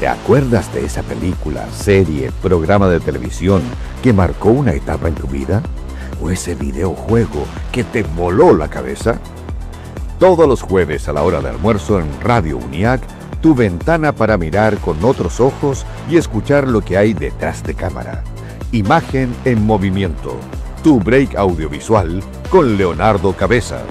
¿Te acuerdas de esa película, serie, programa de televisión que marcó una etapa en tu vida? ¿O ese videojuego que te voló la cabeza? Todos los jueves a la hora de almuerzo en Radio UNIAC, tu ventana para mirar con otros ojos y escuchar lo que hay detrás de cámara. Imagen en movimiento. Tu break audiovisual con Leonardo Cabezas.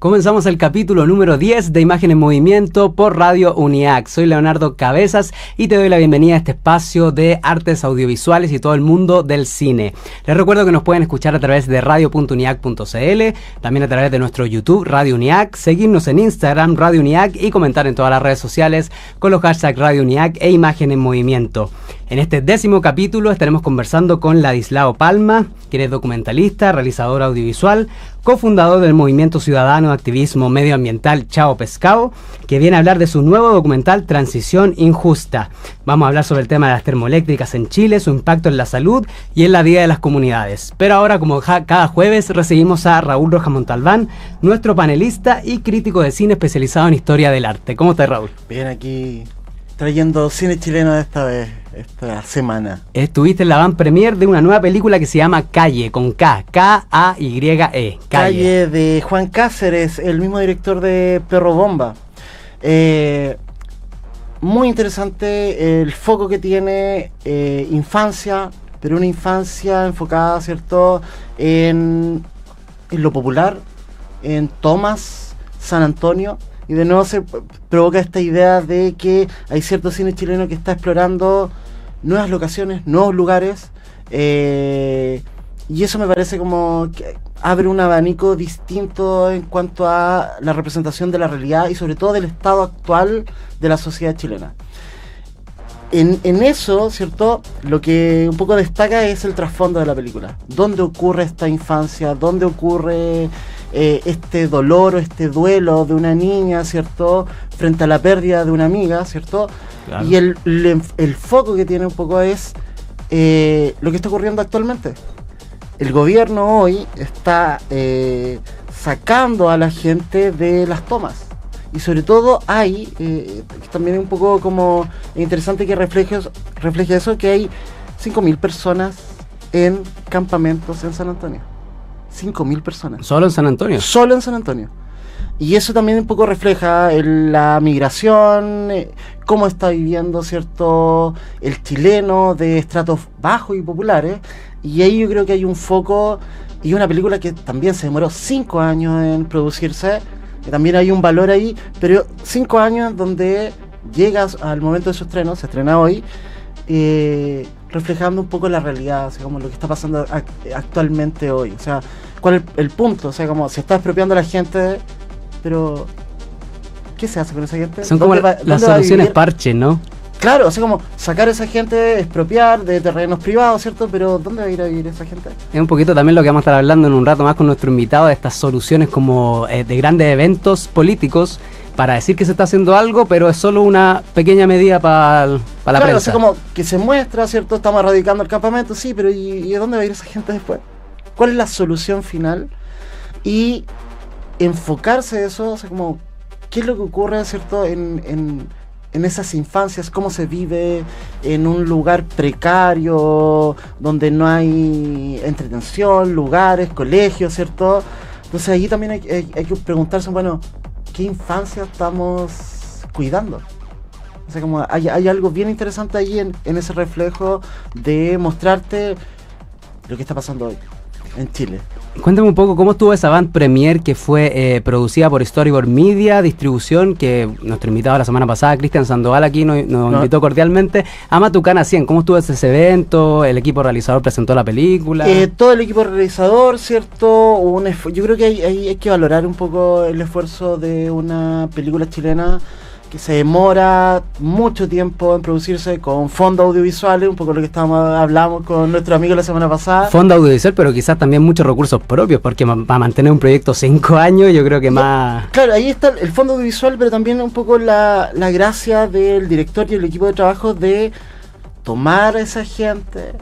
Comenzamos el capítulo número 10 de Imagen en Movimiento por Radio UNIAC. Soy Leonardo Cabezas y te doy la bienvenida a este espacio de artes audiovisuales y todo el mundo del cine. Les recuerdo que nos pueden escuchar a través de radio.uniac.cl, también a través de nuestro YouTube Radio UNIAC, seguirnos en Instagram Radio UNIAC y comentar en todas las redes sociales con los hashtags Radio UNIAC e Imagen en Movimiento. En este 10º capítulo estaremos conversando con Ladislao Palma, quien es documentalista, realizador audiovisual, cofundador del movimiento ciudadano de activismo medioambiental Chao Pescado, que viene a hablar de su nuevo documental Transición Injusta. Vamos a hablar sobre el tema de las termoeléctricas en Chile, su impacto en la salud y en la vida de las comunidades. Pero ahora, como cada jueves, recibimos a Raúl Rojas Montalbán, nuestro panelista y crítico de cine especializado en historia del arte. ¿Cómo estás, Raúl? Bien, aquí trayendo cine chileno esta semana. Estuviste en la van premier de una nueva película que se llama Calle, con K, K-A-Y-E. Calle de Juan Cáceres, el mismo director de Perro Bomba. Muy interesante el foco que tiene, infancia, pero una infancia enfocada, ¿cierto?, en lo popular, en Tomás, San Antonio. Y de nuevo se provoca esta idea de que hay cierto cine chileno que está explorando nuevas locaciones, nuevos lugares, y eso me parece como que abre un abanico distinto en cuanto a la representación de la realidad y sobre todo del estado actual de la sociedad chilena. En eso, ¿cierto?, lo que un poco destaca es el trasfondo de la película. ¿Dónde ocurre esta infancia? ¿Dónde ocurre este dolor o este duelo de una niña, ¿cierto?, frente a la pérdida de una amiga, ¿cierto? Claro. Y el foco que tiene un poco es lo que está ocurriendo actualmente. El gobierno hoy está sacando a la gente de las tomas. Y sobre todo hay, también es un poco como interesante que refleje eso, que hay 5.000 personas en campamentos en San Antonio. 5.000 personas. ¿Solo en San Antonio? Solo en San Antonio. Y eso también un poco refleja la migración, cómo está viviendo, ¿cierto?, el chileno de estratos bajos y populares. Y ahí yo creo que hay un foco y una película que también se demoró 5 años en producirse. Que también hay un valor ahí, pero 5 años donde llegas al momento de su estreno, se estrena hoy, reflejando un poco la realidad, o sea, como lo que está pasando actualmente hoy. O sea, ¿cuál es el punto? O sea, como se está expropiando a la gente, pero ¿qué se hace con esa gente? Son como las soluciones parche, ¿no? Claro, o sea, como sacar a esa gente, expropiar de terrenos privados, ¿cierto? Pero ¿dónde va a ir a vivir esa gente? Es un poquito también lo que vamos a estar hablando en un rato más con nuestro invitado, de estas soluciones como de grandes eventos políticos para decir que se está haciendo algo, pero es solo una pequeña medida para la prensa. Claro, o sea, como que se muestra, ¿cierto? Estamos erradicando el campamento, sí, pero ¿y a dónde va a ir esa gente después? ¿Cuál es la solución final? Y enfocarse en eso, o sea, como ¿qué es lo que ocurre, ¿cierto?, en esas infancias, cómo se vive en un lugar precario, donde no hay entretención, lugares, colegios, ¿cierto? Entonces ahí también hay que preguntarse, bueno, ¿qué infancia estamos cuidando? O sea, como hay algo bien interesante ahí en ese reflejo de mostrarte lo que está pasando hoy en Chile. Cuéntame un poco cómo estuvo esa van premier que fue producida por Storyboard Media, distribución, que nuestro invitado la semana pasada, Cristian Sandoval, aquí nos invitó cordialmente, a Matucana 100. ¿Cómo estuvo ese evento? ¿El equipo realizador presentó la película? Todo el equipo realizador, ¿cierto? Yo creo que hay que valorar un poco el esfuerzo de una película chilena que se demora mucho tiempo en producirse con fondos audiovisuales, un poco lo que hablamos con nuestro amigo la semana pasada. Fondo audiovisual, pero quizás también muchos recursos propios, porque para mantener un proyecto 5 años, yo creo que más... Claro, ahí está el fondo audiovisual, pero también un poco la gracia del director y el equipo de trabajo de tomar a esa gente,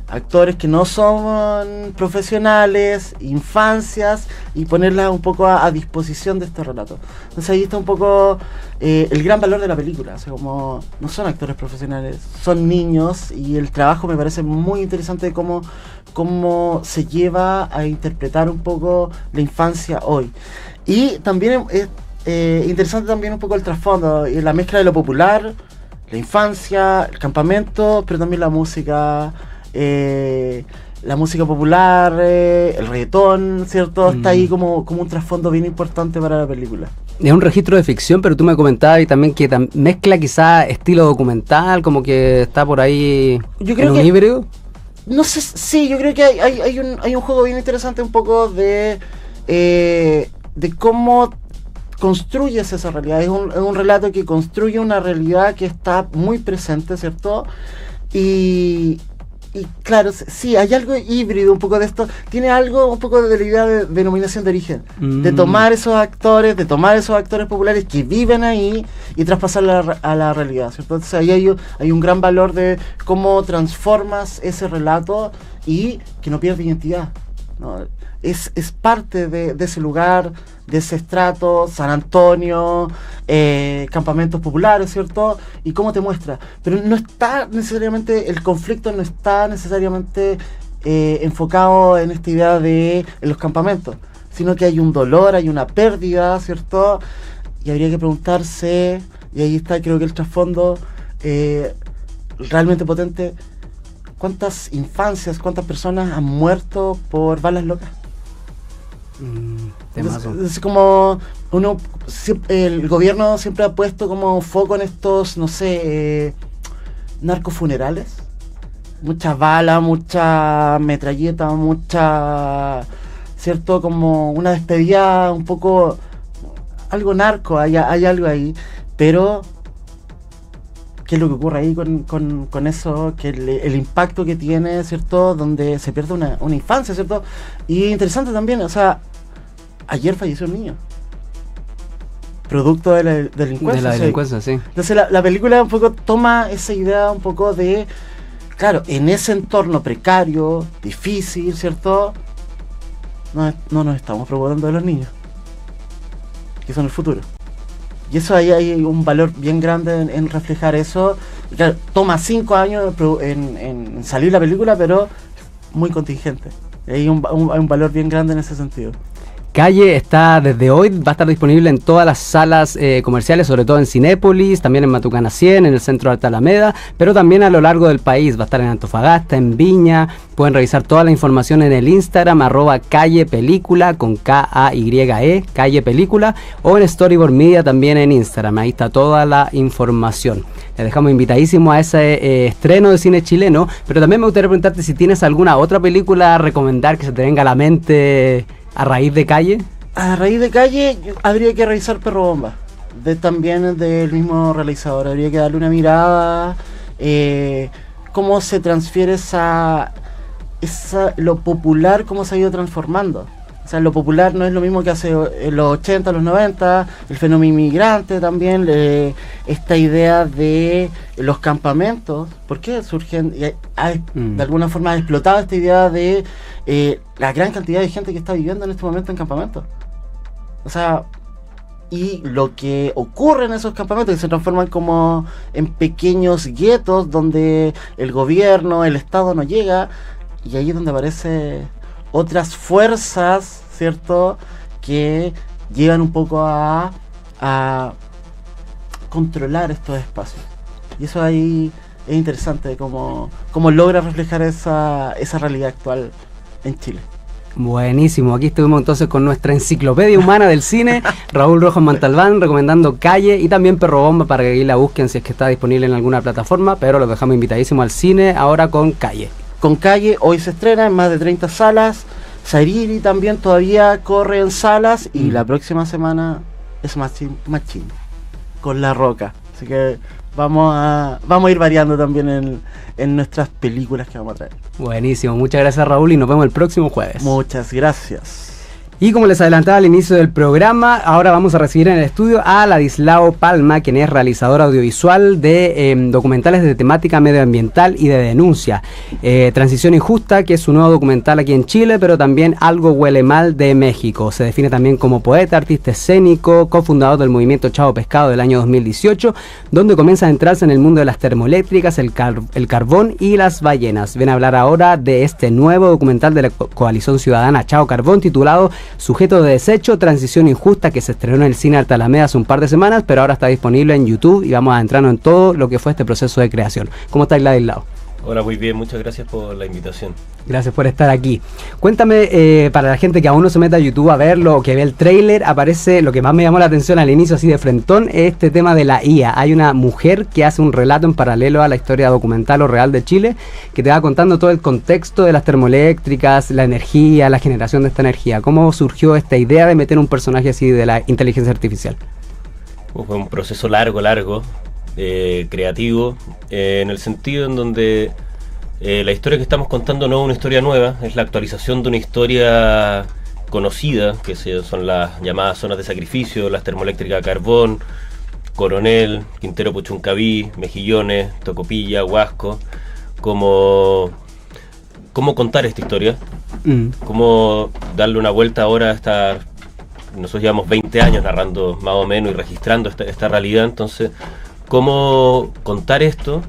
actores que no son profesionales, infancias, y ponerlas un poco a disposición de estos relatos. Entonces ahí está un poco el gran valor de la película. O sea, como no son actores profesionales, son niños, y el trabajo me parece muy interesante de cómo se lleva a interpretar un poco la infancia hoy. Y también es interesante también un poco el trasfondo, y la mezcla de lo popular, la infancia, el campamento, pero también la música popular, el reggaetón, ¿cierto? Está ahí como un trasfondo bien importante para la película. Es un registro de ficción, pero tú me comentabas y también que mezcla quizá estilo documental, como que está por ahí yo creo en un híbrido. No sé, sí, yo creo que hay un juego bien interesante un poco de cómo construyes esa realidad. Es un relato que construye una realidad que está muy presente, ¿cierto? Y claro, sí, hay algo híbrido un poco de esto. Tiene algo un poco de la idea de denominación de origen. De tomar esos actores populares que viven ahí y traspasarla a la realidad, ¿cierto? Entonces ahí hay un gran valor de cómo transformas ese relato y que no pierde identidad, ¿no? Es parte de ese lugar, de ese estrato, San Antonio, campamentos populares, ¿cierto? Y cómo te muestra. Pero no está necesariamente, el conflicto no está necesariamente enfocado en esta idea en los campamentos, sino que hay un dolor, hay una pérdida, ¿cierto? Y habría que preguntarse, y ahí está creo que el trasfondo realmente potente, ¿cuántas infancias, cuántas personas han muerto por balas locas? Es como el gobierno siempre ha puesto como foco en estos, no sé, narcofunerales. Muchas balas, mucha metralleta, ¿cierto? Como una despedida un poco, algo narco, hay algo ahí. Pero ¿qué es lo que ocurre ahí con eso? Que el impacto que tiene, ¿cierto? Donde se pierde una infancia, ¿cierto? Y interesante también, o sea, ayer falleció un niño. Producto de la delincuencia. De la delincuencia, sí. Entonces la película un poco toma esa idea un poco de, claro, en ese entorno precario, difícil, ¿cierto? No nos estamos preocupando de los niños, que son el futuro. Y eso ahí hay un valor bien grande en reflejar eso. Y claro, toma 5 años en salir la película, pero muy contingente. Hay un valor bien grande en ese sentido. Calle está desde hoy, va a estar disponible en todas las salas comerciales, sobre todo en Cinépolis, también en Matucana 100, en el centro de Alta Alameda, pero también a lo largo del país. Va a estar en Antofagasta, en Viña. Pueden revisar toda la información en el Instagram, @callepelícula, con KAYE, Calle Película, o en Storyboard Media también en Instagram. Ahí está toda la información. Les dejamos invitadísimos a ese estreno de cine chileno, pero también me gustaría preguntarte si tienes alguna otra película a recomendar que se te venga a la mente a raíz de Calle. A raíz de Calle habría que revisar Perro Bomba, también del mismo realizador. Habría que darle una mirada, cómo se transfiere lo popular, cómo se ha ido transformando. O sea, lo popular no es lo mismo que hace en los 80, los 90, el fenómeno inmigrante también, esta idea de los campamentos. ¿Por qué surgen? De alguna forma ha explotado esta idea de la gran cantidad de gente que está viviendo en este momento en campamentos. O sea, y lo que ocurre en esos campamentos, que se transforman como en pequeños guetos donde el gobierno, el Estado no llega, y ahí es donde aparece otras fuerzas, ¿cierto?, que llegan un poco a controlar estos espacios. Y eso ahí es interesante, cómo logra reflejar esa realidad actual en Chile. Buenísimo, aquí estuvimos entonces con nuestra enciclopedia humana del cine, Raúl Rojas Montalbán, recomendando Calle, y también Perro Bomba para que ahí la busquen si es que está disponible en alguna plataforma, pero los dejamos invitadísimos al cine ahora con Calle. Con Calle, hoy se estrena en más de 30 salas. Sairiri también todavía corre en salas, y la próxima semana es Machín con La Roca. Así que vamos a ir variando también en nuestras películas que vamos a traer. Buenísimo, muchas gracias Raúl y nos vemos el próximo jueves. Muchas gracias. Y como les adelantaba al inicio del programa, ahora vamos a recibir en el estudio a Ladislao Palma, quien es realizador audiovisual de documentales de temática medioambiental y de denuncia. Transición Injusta, que es un nuevo documental aquí en Chile, pero también Algo Huele Mal de México. Se define también como poeta, artista escénico, cofundador del movimiento Chavo Pescado del año 2018, donde comienza a entrarse en el mundo de las termoeléctricas, el carbón y las ballenas. Viene a hablar ahora de este nuevo documental de la coalición ciudadana Chao Carbón, titulado Sujeto de Desecho, Transición Injusta, que se estrenó en el Cine Arte Alameda hace un par de semanas, pero ahora está disponible en YouTube y vamos a entrarnos en todo lo que fue este proceso de creación. ¿Cómo está Ladislao? Hola, muy bien, muchas gracias por la invitación. Gracias por estar aquí. Cuéntame, para la gente que aún no se mete a YouTube a verlo o que ve el tráiler, aparece lo que más me llamó la atención al inicio, así de frentón, es este tema de la IA. Hay una mujer que hace un relato en paralelo a la historia documental o real de Chile, que te va contando todo el contexto de las termoeléctricas, la energía, la generación de esta energía. ¿Cómo surgió esta idea de meter un personaje así de la inteligencia artificial? Fue un proceso largo, creativo, en el sentido en donde la historia que estamos contando no es una historia nueva, es la actualización de una historia conocida, que son las llamadas zonas de sacrificio, las termoeléctricas Carbón, Coronel, Quintero Puchuncaví, Mejillones, Tocopilla, Huasco. Cómo contar esta historia, cómo darle una vuelta ahora a esta... Nosotros llevamos 20 años narrando más o menos y registrando esta realidad, entonces cómo contar esto.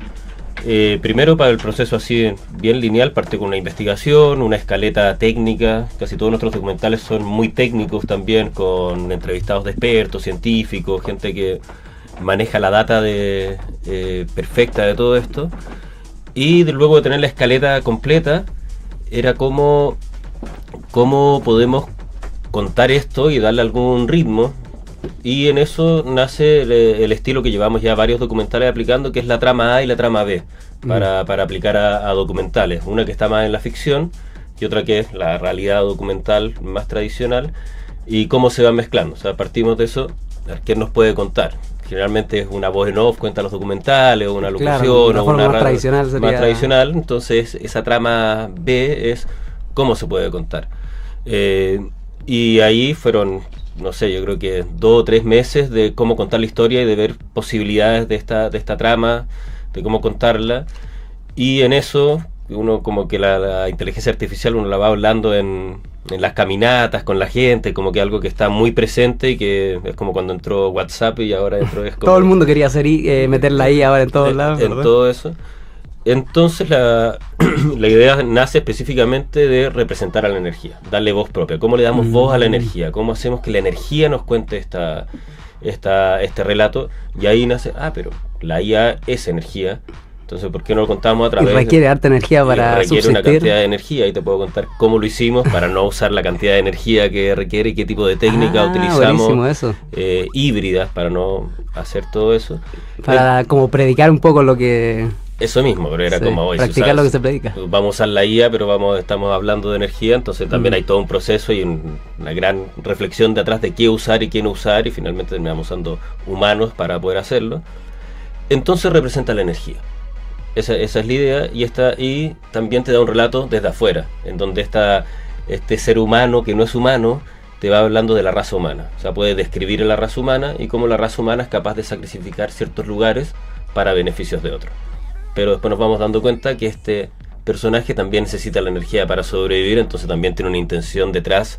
Primero, para el proceso así bien lineal, parte con una investigación, una escaleta técnica. Casi todos nuestros documentales son muy técnicos también, con entrevistados de expertos, científicos, gente que maneja la data perfecta de todo esto. Y luego de tener la escaleta completa, era cómo podemos contar esto y darle algún ritmo. Y en eso nace el estilo que llevamos ya varios documentales aplicando, que es la trama A y la trama B, para aplicar a documentales. Una que está más en la ficción y otra que es la realidad documental más tradicional, y cómo se van mezclando. O sea, partimos de eso, ¿quién nos puede contar? Generalmente es una voz en off, cuenta los documentales, o una locución, claro, o una más tradicional sería... más tradicional. Entonces esa trama B es cómo se puede contar. Y ahí fueron, no sé, yo creo que 2 o 3 meses de cómo contar la historia y de ver posibilidades de esta trama, de cómo contarla. Y en eso, uno como que la inteligencia artificial uno la va hablando en las caminatas con la gente, como que algo que está muy presente, y que es como cuando entró WhatsApp y ahora entró... Es como, todo el mundo quería meterla ahí ahora en todos lados, en todo eso. Entonces la idea nace específicamente de representar a la energía, darle voz propia. ¿Cómo le damos voz a la energía? ¿Cómo hacemos que la energía nos cuente este relato? Y ahí nace, pero la IA es energía, entonces ¿por qué no lo contamos a través? Y requiere harta energía para requiere subsistir. Una cantidad de energía, y te puedo contar cómo lo hicimos para no usar la cantidad de energía que requiere y qué tipo de técnica utilizamos, eso. Híbridas, para no hacer todo eso. Para como predicar un poco lo que... Eso mismo, pero era como hoy. Practicar lo que se predica. Vamos a usar la IA, pero estamos hablando de energía, entonces también hay todo un proceso y una gran reflexión de atrás de qué usar y qué no usar, y finalmente terminamos usando humanos para poder hacerlo. Entonces representa la energía. Esa es la idea, y también te da un relato desde afuera, en donde este ser humano que no es humano te va hablando de la raza humana. O sea, puede describir a la raza humana y cómo la raza humana es capaz de sacrificar ciertos lugares para beneficios de otros. Pero después nos vamos dando cuenta que este personaje también necesita la energía para sobrevivir, entonces también tiene una intención detrás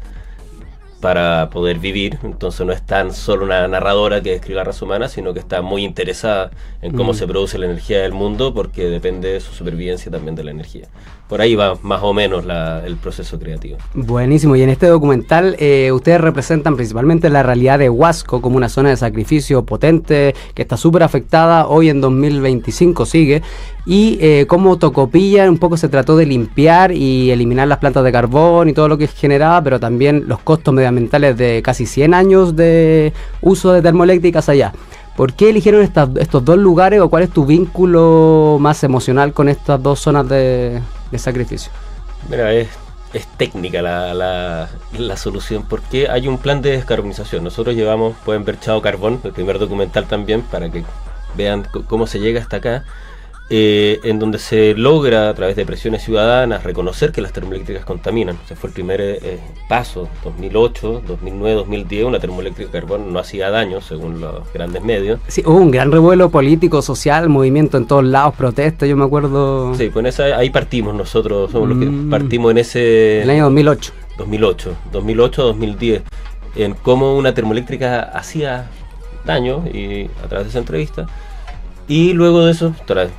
para poder vivir. Entonces no es tan solo una narradora que describe la raza humana, sino que está muy interesada en cómo se produce la energía del mundo, porque depende de su supervivencia también de la energía. Por ahí va más o menos el proceso creativo. Buenísimo. Y en este documental ustedes representan principalmente la realidad de Huasco como una zona de sacrificio potente que está súper afectada, hoy en 2025 sigue, y como Tocopilla un poco se trató de limpiar y eliminar las plantas de carbón y todo lo que generaba, pero también los costos medioambientales de casi 100 años de uso de termoeléctricas allá. ¿Por qué eligieron estos dos lugares, o cuál es tu vínculo más emocional con estas dos zonas de sacrificio? Mira, es técnica la solución, porque hay un plan de descarbonización. Nosotros pueden ver Chao Carbón, el primer documental también, para que vean cómo se llega hasta acá. en donde se logra a través de presiones ciudadanas reconocer que las termoeléctricas contaminan. Ese fue el primer paso, 2008, 2009, 2010, una termoeléctrica de carbón no hacía daño según los grandes medios. Sí, hubo un gran revuelo político, social, movimiento en todos lados, protestas, yo me acuerdo. Sí, pues ahí partimos nosotros, somos los que partimos en ese... El año 2008. 2008-2010, en cómo una termoeléctrica hacía daño y a través de esa entrevista. Y luego de eso, para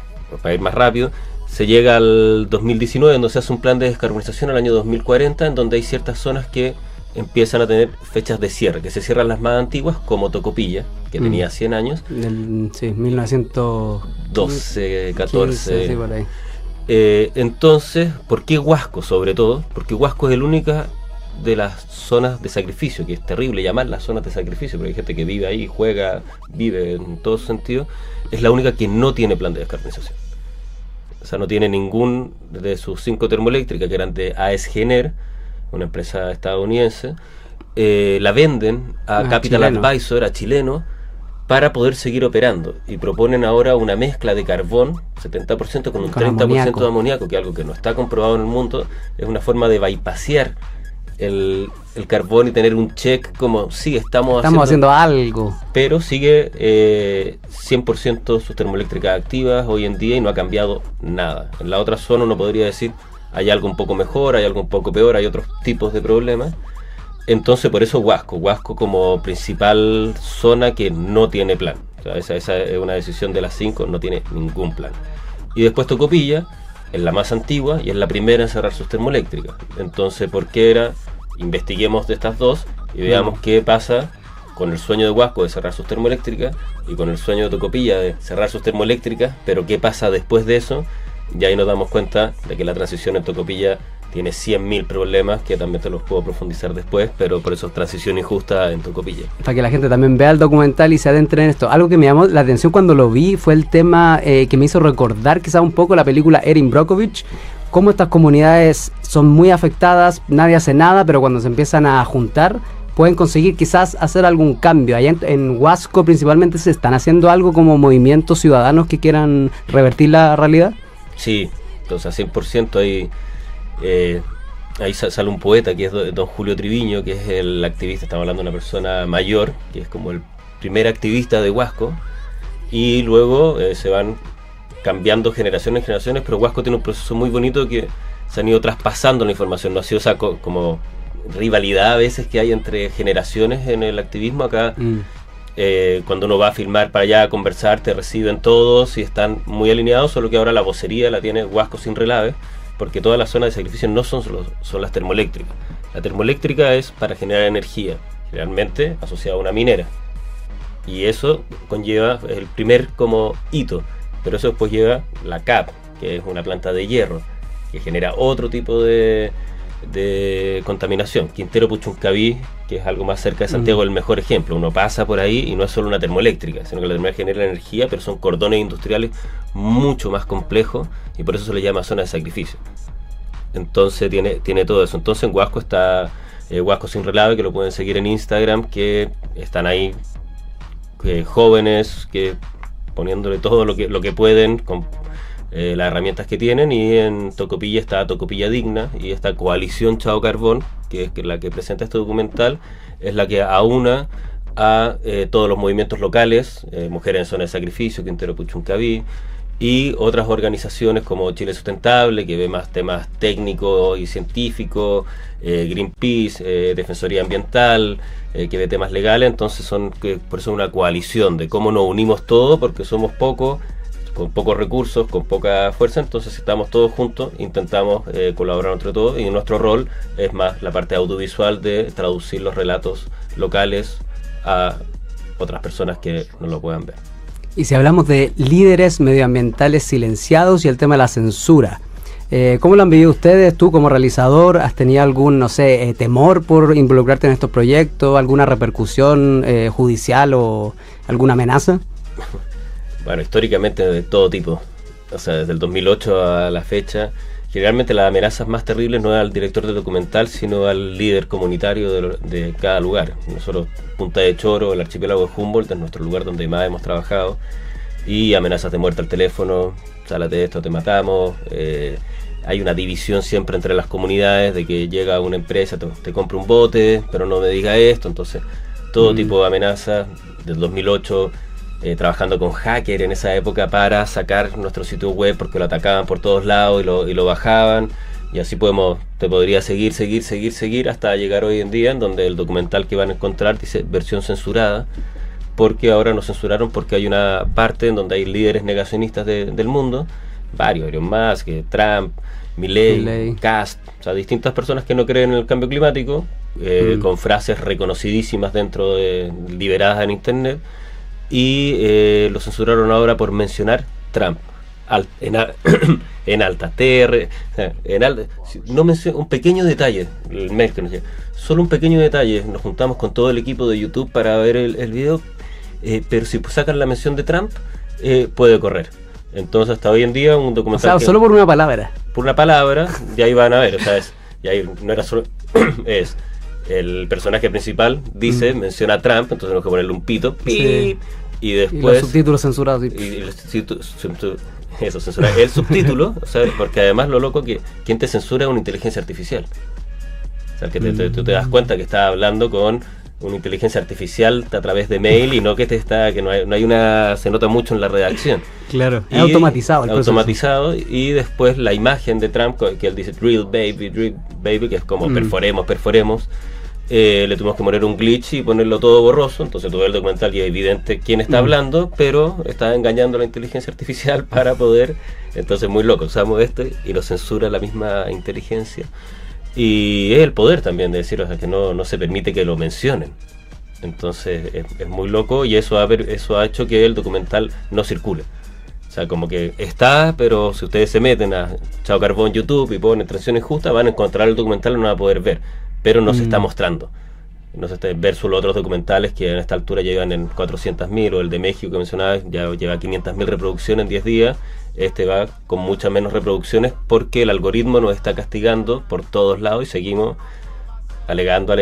ir más rápido, se llega al 2019, donde se hace un plan de descarbonización al año 2040, en donde hay ciertas zonas que empiezan a tener fechas de cierre, que se cierran las más antiguas, como Tocopilla, que tenía 100 años. Sí, 1912, 14. Sí, por ahí. Entonces, ¿por qué Huasco sobre todo? Porque Huasco es la única de las zonas de sacrificio, que es terrible llamarlas zonas de sacrificio, porque hay gente que vive ahí, juega, vive en todo sentido, es la única que no tiene plan de descarbonización. O sea, no tiene ningún de sus 5 termoeléctricas, que eran de AES Gener, una empresa estadounidense, la venden a Capital Advisor, a chileno, para poder seguir operando, y proponen ahora una mezcla de carbón 70% con un 30% de amoníaco, que es algo que no está comprobado en el mundo. Es una forma de bypassear el carbón y tener un check como sí, estamos haciendo algo, pero sigue 100% sus termoeléctricas activas hoy en día y no ha cambiado nada. En la otra zona uno podría decir hay algo un poco mejor, hay algo un poco peor, hay otros tipos de problemas. Entonces por eso Huasco como principal zona que no tiene plan. O sea, esa es una decisión de las 5, no tiene ningún plan. Y después Tocopilla es la más antigua y es la primera en cerrar sus termoeléctricas. Entonces, ¿por qué era? Investiguemos de estas dos y veamos qué pasa con el sueño de Huasco de cerrar sus termoeléctricas y con el sueño de Tocopilla de cerrar sus termoeléctricas, pero qué pasa después de eso. Y ahí nos damos cuenta de que la transición en Tocopilla tiene 100.000 problemas, que también te los puedo profundizar después, pero por eso es transición injusta en Tocopilla. Para que la gente también vea el documental y se adentre en esto. Algo que me llamó la atención cuando lo vi fue el tema que me hizo recordar quizás un poco la película Erin Brockovich, cómo estas comunidades son muy afectadas, nadie hace nada, pero cuando se empiezan a juntar pueden conseguir quizás hacer algún cambio. Allá en Huasco principalmente se están haciendo algo como movimientos ciudadanos que quieran revertir la realidad. Sí, entonces 100% ahí sale un poeta que es don Julio Triviño, que es el activista, estamos hablando de una persona mayor, que es como el primer activista de Huasco, y luego se van cambiando generaciones en generaciones, pero Huasco tiene un proceso muy bonito que se han ido traspasando la información, no ha sido como rivalidad a veces que hay entre generaciones en el activismo. Acá cuando uno va a filmar para allá a conversar, te reciben todos y están muy alineados, solo que ahora la vocería la tiene Huasco Sin Relave, porque todas las zonas de sacrificio no son las termoeléctricas. La termoeléctrica es para generar energía, generalmente asociada a una minera, y eso conlleva el primer como hito, pero eso después lleva la CAP, que es una planta de hierro, que genera otro tipo de contaminación. Quintero Puchuncaví, que es algo más cerca de Santiago, el mejor ejemplo. Uno pasa por ahí y no es solo una termoeléctrica, sino que la termoeléctrica genera energía, pero son cordones industriales mucho más complejos, y por eso se le llama zona de sacrificio. Entonces tiene todo eso. Entonces en Huasco está Huasco Sin Relave, que lo pueden seguir en Instagram, que están ahí jóvenes que poniéndole todo lo que pueden con las herramientas que tienen. Y en Tocopilla está Tocopilla Digna, y esta coalición Chao Carbón, que es la que presenta este documental, es la que aúna a todos los movimientos locales, Mujeres en Zona de Sacrificio, Quintero Puchuncaví, y otras organizaciones como Chile Sustentable, que ve más temas técnicos y científicos, Greenpeace, Defensoría Ambiental, que ve temas legales. Entonces por eso una coalición de cómo nos unimos todos, porque somos pocos, con pocos recursos, con poca fuerza. Entonces si estamos todos juntos, intentamos colaborar entre todos, y nuestro rol es más la parte audiovisual de traducir los relatos locales a otras personas que no lo puedan ver. Y si hablamos de líderes medioambientales silenciados y el tema de la censura, ¿cómo lo han vivido ustedes? Tú como realizador, ¿has tenido algún, temor por involucrarte en estos proyectos? ¿Alguna repercusión judicial o alguna amenaza? Bueno, históricamente de todo tipo. O sea, desde el 2008 a la fecha, generalmente las amenazas más terribles no es al director del documental, sino al líder comunitario de cada lugar. Nosotros, Punta de Choro, el archipiélago de Humboldt, es nuestro lugar donde más hemos trabajado. y amenazas de muerte al teléfono, sálate de esto, te matamos. Hay una división siempre entre las comunidades de que llega una empresa, te compra un bote, pero no me diga esto. Entonces, todo tipo de amenazas. Del 2008, trabajando con hacker en esa época para sacar nuestro sitio web porque lo atacaban por todos lados y lo bajaban. Y así te podría seguir hasta llegar hoy en día en donde el documental que van a encontrar dice versión censurada, porque ahora nos censuraron porque hay una parte en donde hay líderes negacionistas del mundo, varios, Elon Musk, Trump, Milley, Cast, o sea, distintas personas que no creen en el cambio climático, con frases reconocidísimas liberadas en internet, y lo censuraron ahora por mencionar Trump en alta no menciono un pequeño detalle, el mail que nos llega, solo un pequeño detalle. Nos juntamos con todo el equipo de YouTube para ver el video, pero si sacan la mención de Trump, puede correr. Entonces hasta hoy en día un documental, o sea, solo por una palabra, y ahí van a ver, o sea, y ahí no era solo es el personaje principal dice, menciona a Trump, entonces tenemos que ponerle un pito, sí. Y después y los subtítulos censurados, eso, censurar el subtítulo, o sea, porque además lo loco que quien te censura es una inteligencia artificial. O sea, que tú te das cuenta que estás hablando con una inteligencia artificial a través de mail y no que no hay una, se nota mucho en la redacción. Claro, es automatizado. Y después la imagen de Trump, que él dice drill baby, que es como perforemos. Le tuvimos que poner un glitch y ponerlo todo borroso, entonces tú ves el documental y es evidente quién está hablando, pero está engañando a la inteligencia artificial para poder, entonces muy loco, usamos esto y lo censura la misma inteligencia, y es el poder también de decir, o sea, que no se permite que lo mencionen, entonces es muy loco, y eso ha hecho que el documental no circule. O sea, como que está, pero si ustedes se meten a Chao Carbón YouTube y ponen Transición Injusta, van a encontrar el documental y no van a poder ver, pero no se está mostrando. No se está, versus los otros documentales que en esta altura llegan en 400.000, o el de México que mencionaba ya lleva 500.000 reproducciones en 10 días. Este va con muchas menos reproducciones porque el algoritmo nos está castigando por todos lados y seguimos alegando,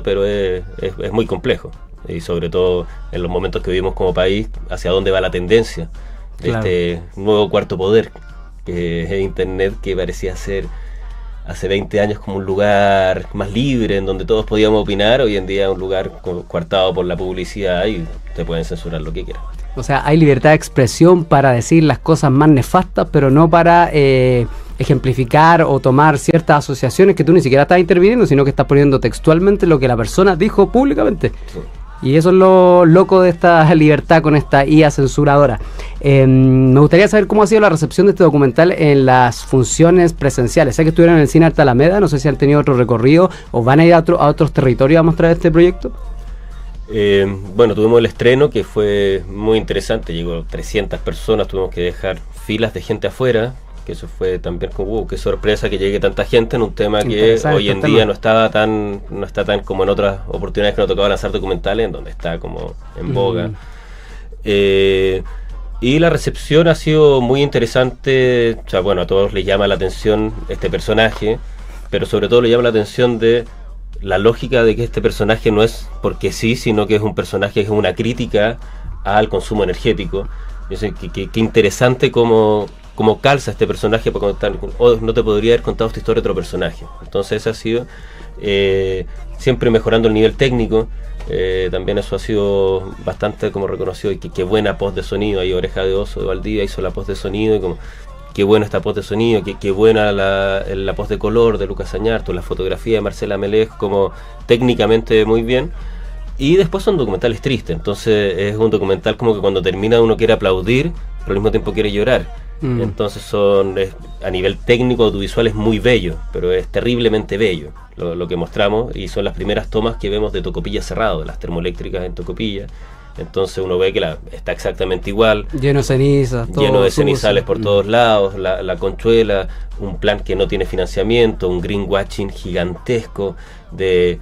pero es muy complejo, y sobre todo en los momentos que vivimos como país, hacia dónde va la tendencia de este nuevo cuarto poder, que es Internet, que parecía ser hace 20 años como un lugar más libre en donde todos podíamos opinar. Hoy en día es un lugar coartado por la publicidad y te pueden censurar lo que quieran. O sea, hay libertad de expresión para decir las cosas más nefastas, pero no para ejemplificar o tomar ciertas asociaciones que tú ni siquiera estás interviniendo, sino que estás poniendo textualmente lo que la persona dijo públicamente. Sí. Y eso es lo loco de esta libertad con esta IA censuradora. Me gustaría saber cómo ha sido la recepción de este documental en las funciones presenciales. Sé que estuvieron en el Cine Arte Alameda, no sé si han tenido otro recorrido o van a ir a otros territorios a mostrar este proyecto. Bueno, tuvimos el estreno que fue muy interesante, llegó 300 personas, tuvimos que dejar filas de gente afuera, que eso fue también como, qué sorpresa que llegue tanta gente en un tema que hoy en día no está tan como en otras oportunidades que nos tocaba lanzar documentales, en donde está como en boga. Y la recepción ha sido muy interesante. O sea, bueno, a todos les llama la atención este personaje, pero sobre todo le llama la atención de la lógica de que este personaje no es porque sí, sino que es un personaje que es una crítica al consumo energético. Yo sé que interesante como calza este personaje para contar, no te podría haber contado esta historia de otro personaje. Entonces ha sido siempre mejorando el nivel técnico. También eso ha sido bastante como reconocido, y qué buena post de sonido. Ahí Oreja de Oso de Valdivia hizo la post de sonido, y como qué buena esta post de sonido, qué buena la post de color de Lucas Añarto, la fotografía de Marcela Melej, como técnicamente muy bien. Y después son documentales tristes, entonces es un documental como que cuando termina uno quiere aplaudir, pero al mismo tiempo quiere llorar. Entonces a nivel técnico audiovisual es muy bello, pero es terriblemente bello lo que mostramos, y son las primeras tomas que vemos de Tocopilla cerrado, de las termoeléctricas en Tocopilla. Entonces uno ve que está exactamente igual, lleno de cenizas, lleno de cenizales por todos lados, la Conchuela, un plan que no tiene financiamiento, un greenwashing gigantesco de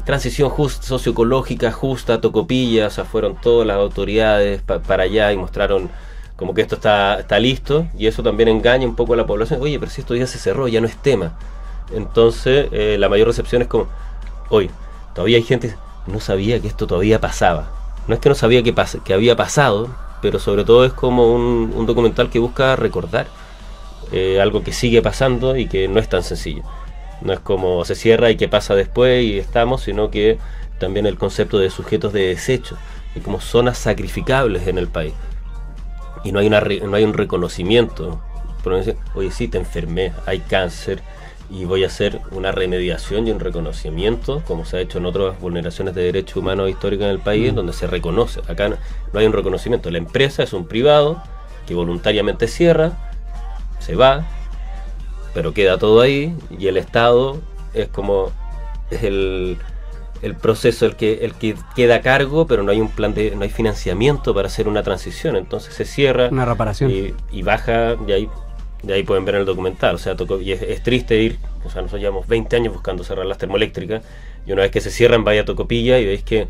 transición socioecológica justa, Tocopilla. O sea, fueron todas las autoridades para allá y mostraron como que esto está listo, y eso también engaña un poco a la población. Oye, pero si esto ya se cerró, ya no es tema. Entonces la mayor recepción es como, hoy todavía hay gente no sabía que esto todavía pasaba. No es que no sabía que había pasado, pero sobre todo es como un documental que busca recordar algo que sigue pasando y que no es tan sencillo. No es como se cierra y qué pasa después y estamos, sino que también el concepto de sujetos de desecho y como zonas sacrificables en el país. Y no hay un reconocimiento. Oye, sí, te enfermé, hay cáncer, y voy a hacer una remediación y un reconocimiento, como se ha hecho en otras vulneraciones de derechos humanos históricos en el país, donde se reconoce. Acá no hay un reconocimiento. La empresa es un privado que voluntariamente cierra, se va, pero queda todo ahí, y el Estado es como el proceso el que queda a cargo, pero no hay un plan no hay financiamiento para hacer una transición. Entonces se cierra una reparación y baja, y ahí pueden ver en el documental. O sea, y es triste ir, o sea, nosotros llevamos 20 años buscando cerrar las termoeléctricas, y una vez que se cierran vaya a Tocopilla y veis que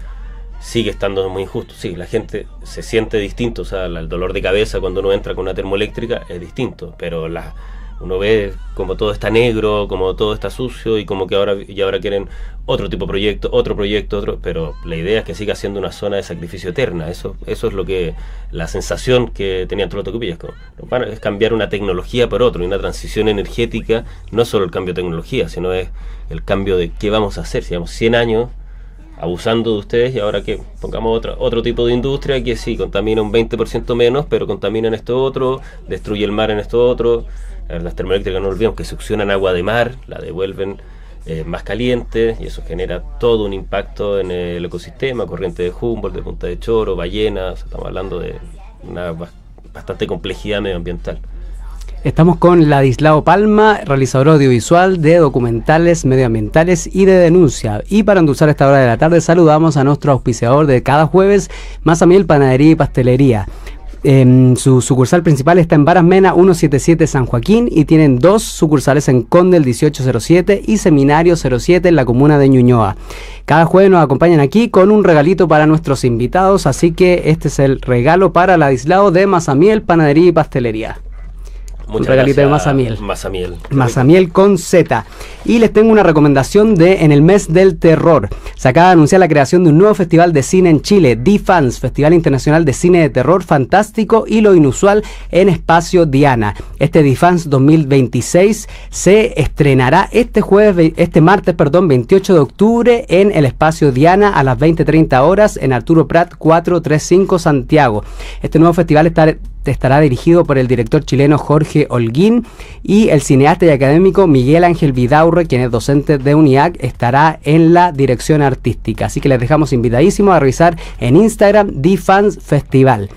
sigue estando muy injusto. Sí, la gente se siente distinto, o sea, el dolor de cabeza cuando uno entra con una termoeléctrica es distinto, pero uno ve como todo está negro, como todo está sucio, y como que ahora quieren otro tipo de proyecto, otro, pero la idea es que siga siendo una zona de sacrificio eterna. Eso es lo que, la sensación que tenían todos los Tocopillas, es cambiar una tecnología por otro, y una transición energética, no es solo el cambio de tecnología, sino es el cambio de qué vamos a hacer. Si llevamos 100 años abusando de ustedes, y ahora que pongamos otro tipo de industria que sí, contamina un 20% menos, pero contamina en esto otro, destruye el mar en esto otro. Las termoeléctricas, no olvidemos que succionan agua de mar, la devuelven más caliente, y eso genera todo un impacto en el ecosistema, corriente de Humboldt, de Punta de Choro, ballenas. Estamos hablando de una bastante complejidad medioambiental. Estamos con Ladislao Palma, realizador audiovisual de documentales medioambientales y de denuncia. Y para endulzar esta hora de la tarde saludamos a nuestro auspiciador de cada jueves, Mazamiel Panadería y Pastelería. Su sucursal principal está en Varas Mena 177 San Joaquín, y tienen 2 sucursales en Conde, el 1807 y Seminario 07 en la comuna de Ñuñoa. Cada jueves nos acompañan aquí con un regalito para nuestros invitados, así que este es el regalo para Ladislao de Mazamiel Panadería y Pastelería. Muchas un regalito gracias, de Mazamiel. Mazamiel con Z. Y les tengo una recomendación de En el mes del terror. Se acaba de anunciar la creación de un nuevo festival de cine en Chile, D-Fans, Festival Internacional de Cine de Terror Fantástico y lo Inusual en Espacio Diana. Este D-Fans 2026 se estrenará este martes 28 de octubre en el Espacio Diana a las 20:30 horas en Arturo Prat 435 Santiago. Este nuevo festival estará dirigido por el director chileno Jorge Holguín, y el cineasta y académico Miguel Ángel Vidaurre, quien es docente de UNIAC, estará en la dirección artística. Así que les dejamos invitadísimos a revisar en Instagram D-Fans Festival.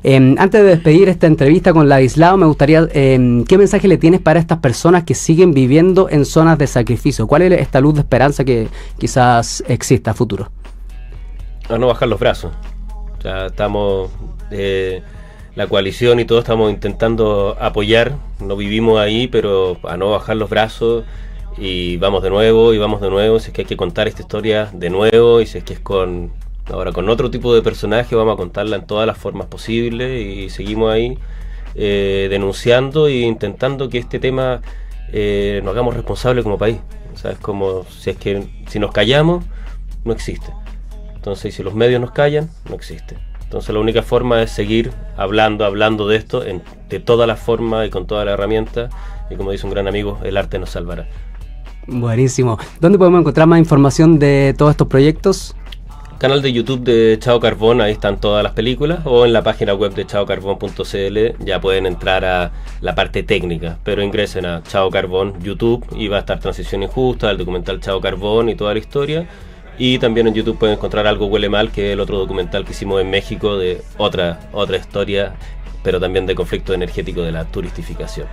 Antes de despedir esta entrevista con Ladislao, me gustaría, ¿qué mensaje le tienes para estas personas que siguen viviendo en zonas de sacrificio? ¿Cuál es esta luz de esperanza que quizás exista a futuro? A no bajar los brazos. O sea, estamos... la coalición y todos estamos intentando apoyar, no vivimos ahí, pero a no bajar los brazos, y vamos de nuevo, si es que hay que contar esta historia de nuevo, y si es que es con otro tipo de personaje, vamos a contarla en todas las formas posibles, y seguimos ahí denunciando e intentando que este tema nos hagamos responsables como país. O sea, es como si nos callamos, no existe. Entonces, si los medios nos callan, no existe. Entonces la única forma es seguir hablando de esto de todas las formas y con todas las herramientas, y como dice un gran amigo, el arte nos salvará. Buenísimo. ¿Dónde podemos encontrar más información de todos estos proyectos? Canal de YouTube de Chao Carbón, ahí están todas las películas, o en la página web de chaocarbón.cl ya pueden entrar a la parte técnica, pero ingresen a Chao Carbón YouTube y va a estar Transición Injusta, el documental Chao Carbón y toda la historia. Y también en YouTube pueden encontrar Algo Huele Mal, que es el otro documental que hicimos en México de otra historia, pero también de conflicto energético de la turistificación.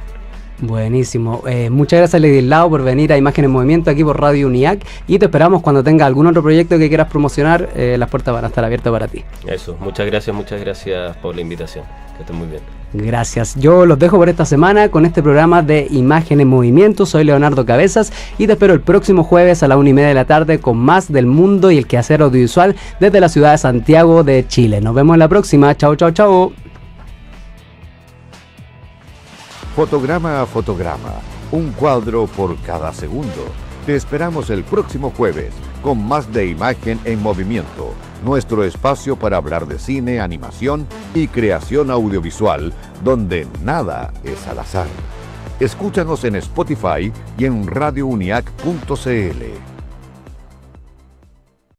Buenísimo. Muchas gracias, Ladislao, por venir a Imagen en Movimiento aquí por Radio UNIAC, y te esperamos cuando tenga algún otro proyecto que quieras promocionar. Las puertas van a estar abiertas para ti. Eso, muchas gracias por la invitación. Que estén muy bien. Gracias. Yo los dejo por esta semana con este programa de Imagen en Movimiento. Soy Leonardo Cabezas y te espero el próximo jueves a la 1:30 de la tarde con más del mundo y el quehacer audiovisual desde la ciudad de Santiago de Chile. Nos vemos en la próxima. Chao, chao, chao. Fotograma a fotograma, un cuadro por cada segundo. Te esperamos el próximo jueves con más de Imagen en Movimiento, nuestro espacio para hablar de cine, animación y creación audiovisual, donde nada es al azar. Escúchanos en Spotify y en radiouniac.cl.